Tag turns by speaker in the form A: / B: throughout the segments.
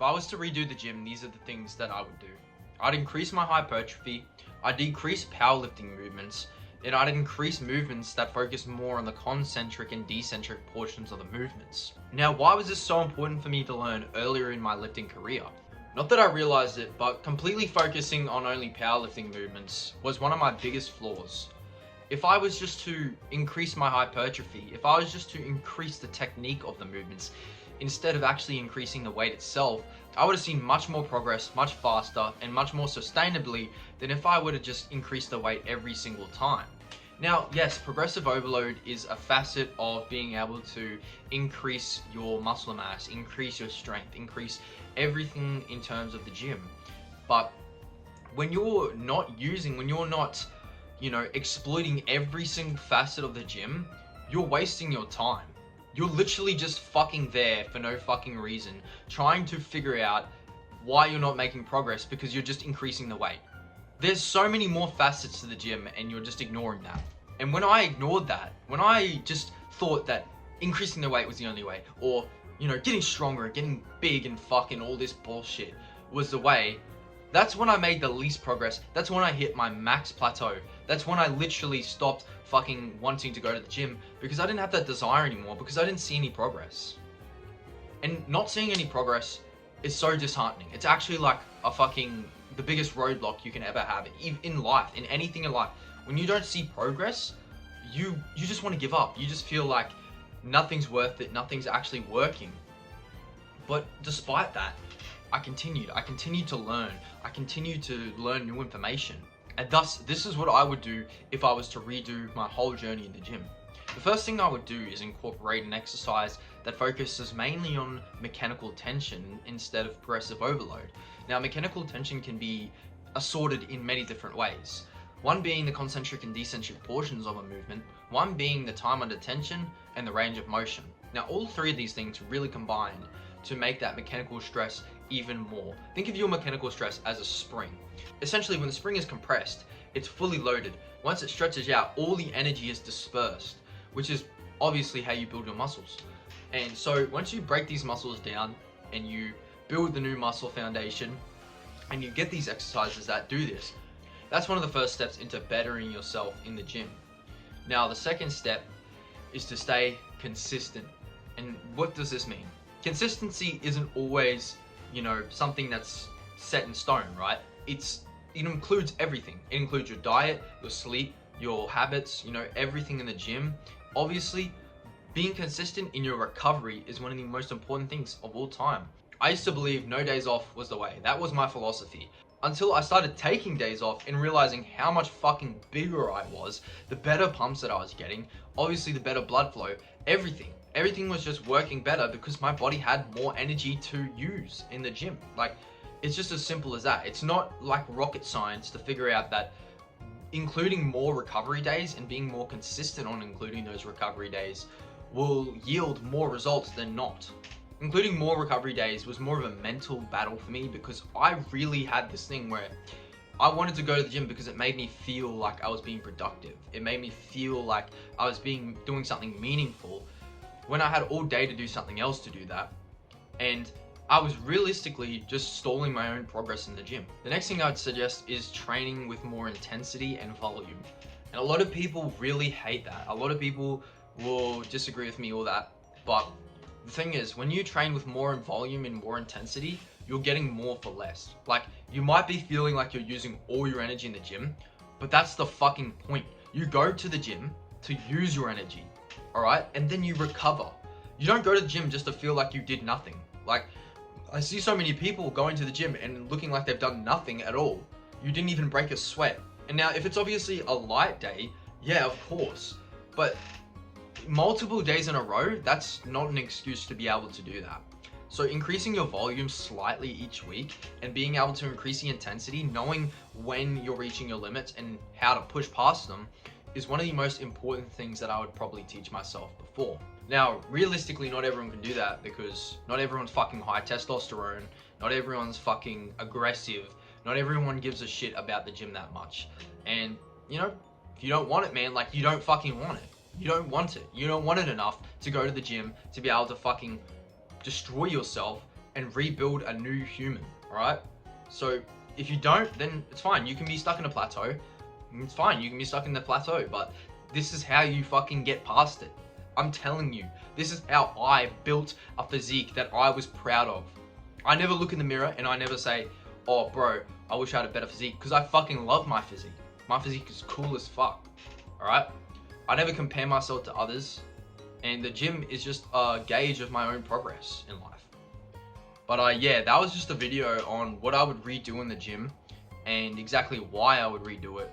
A: I was to redo the gym, these are the things that I would do. I'd increase my hypertrophy, I'd decrease powerlifting movements, and I'd increase movements that focus more on the concentric and decentric portions of the movements. Now, why was this so important for me to learn earlier in my lifting career? Not that I realized it, but completely focusing on only powerlifting movements was one of my biggest flaws. If I was just to increase my hypertrophy, if I was just to increase the technique of the movements, instead of actually increasing the weight itself, I would have seen much more progress, much faster, and much more sustainably than if I were to just increase the weight every single time. Now, yes, progressive overload is a facet of being able to increase your muscle mass, increase your strength, increase everything in terms of the gym. But when you're not exploiting every single facet of the gym, you're wasting your time. You're literally just fucking there for no fucking reason, trying to figure out why you're not making progress because you're just increasing the weight. There's so many more facets to the gym and you're just ignoring that. And when I ignored that, when I just thought that increasing the weight was the only way, or, getting stronger, getting big and fucking all this bullshit was the way, that's when I made the least progress. That's when I hit my max plateau. That's when I literally stopped fucking wanting to go to the gym because I didn't have that desire anymore, because I didn't see any progress. And not seeing any progress is so disheartening. It's actually like the biggest roadblock you can ever have in life, in anything in life. When you don't see progress, you just want to give up. You just feel like nothing's worth it, nothing's actually working. But despite that, I continued to learn. I continued to learn new information. And thus, this is what I would do if I was to redo my whole journey in the gym. The first thing I would do is incorporate an exercise that focuses mainly on mechanical tension instead of progressive overload. Now, mechanical tension can be assorted in many different ways. One being the concentric and decentric portions of a movement, one being the time under tension and the range of motion. Now, all three of these things really combine to make that mechanical stress even more. Think of your mechanical stress as a spring. Essentially, when the spring is compressed, it's fully loaded. Once it stretches out, all the energy is dispersed, which is obviously how you build your muscles. And so once you break these muscles down and you build the new muscle foundation and you get these exercises that do this, that's one of the first steps into bettering yourself in the gym. Now, the second step is to stay consistent. And what does this mean? Consistency isn't always, something that's set in stone, right? It includes everything. It includes your diet, your sleep, your habits, everything in the gym. Obviously, being consistent in your recovery is one of the most important things of all time. I used to believe no days off was the way. That was my philosophy. Until I started taking days off and realizing how much fucking bigger I was, the better pumps that I was getting, obviously the better blood flow, everything. Everything was just working better because my body had more energy to use in the gym. It's just as simple as that. It's not like rocket science to figure out that including more recovery days and being more consistent on including those recovery days will yield more results than not. Including more recovery days was more of a mental battle for me because I really had this thing where I wanted to go to the gym because it made me feel like I was being productive. It made me feel like I was doing something meaningful when I had all day to do something else to do that. And I was realistically just stalling my own progress in the gym. The next thing I'd suggest is training with more intensity and volume. And a lot of people really hate that. A lot of people will disagree with me, all that. But the thing is, when you train with more volume and more intensity, you're getting more for less. You might be feeling like you're using all your energy in the gym, but that's the fucking point. You go to the gym to use your energy, alright? And then you recover. You don't go to the gym just to feel like you did nothing. I see so many people going to the gym and looking like they've done nothing at all. You didn't even break a sweat. And now, if it's obviously a light day, yeah, of course. But multiple days in a row, that's not an excuse to be able to do that. So increasing your volume slightly each week and being able to increase the intensity, knowing when you're reaching your limits and how to push past them, is one of the most important things that I would probably teach myself before. Now, realistically, not everyone can do that because not everyone's fucking high testosterone, not everyone's fucking aggressive, not everyone gives a shit about the gym that much. And, if you don't want it, man, you don't fucking want it. You don't want it. You don't want it enough to go to the gym to be able to fucking destroy yourself and rebuild a new human, alright? So if you don't, then it's fine. You can be stuck in a plateau. It's fine, you can be stuck in the plateau, but this is how you fucking get past it. I'm telling you, this is how I built a physique that I was proud of. I never look in the mirror and I never say, oh bro, I wish I had a better physique, because I fucking love my physique. My physique is cool as fuck, alright? I never compare myself to others, and the gym is just a gauge of my own progress in life. But yeah, that was just a video on what I would redo in the gym and exactly why I would redo it.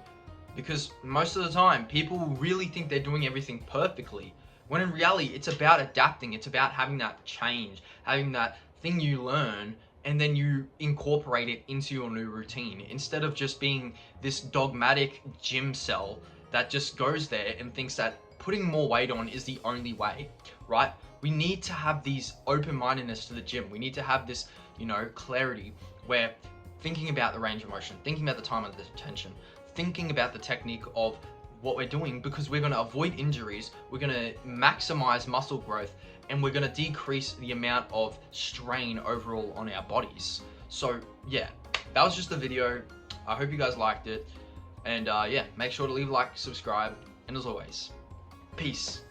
A: Because most of the time, people really think they're doing everything perfectly, when in reality, it's about adapting. It's about having that change, having that thing you learn, and then you incorporate it into your new routine, instead of just being this dogmatic gym cell that just goes there and thinks that putting more weight on is the only way, right? We need to have these open-mindedness to the gym. We need to have this, clarity where thinking about the range of motion, thinking about the time of the attention, thinking about the technique of what we're doing, because we're going to avoid injuries, we're going to maximize muscle growth, and we're going to decrease the amount of strain overall on our bodies. So yeah, that was just the video. I hope you guys liked it. And yeah, make sure to leave a like, subscribe, and as always, peace.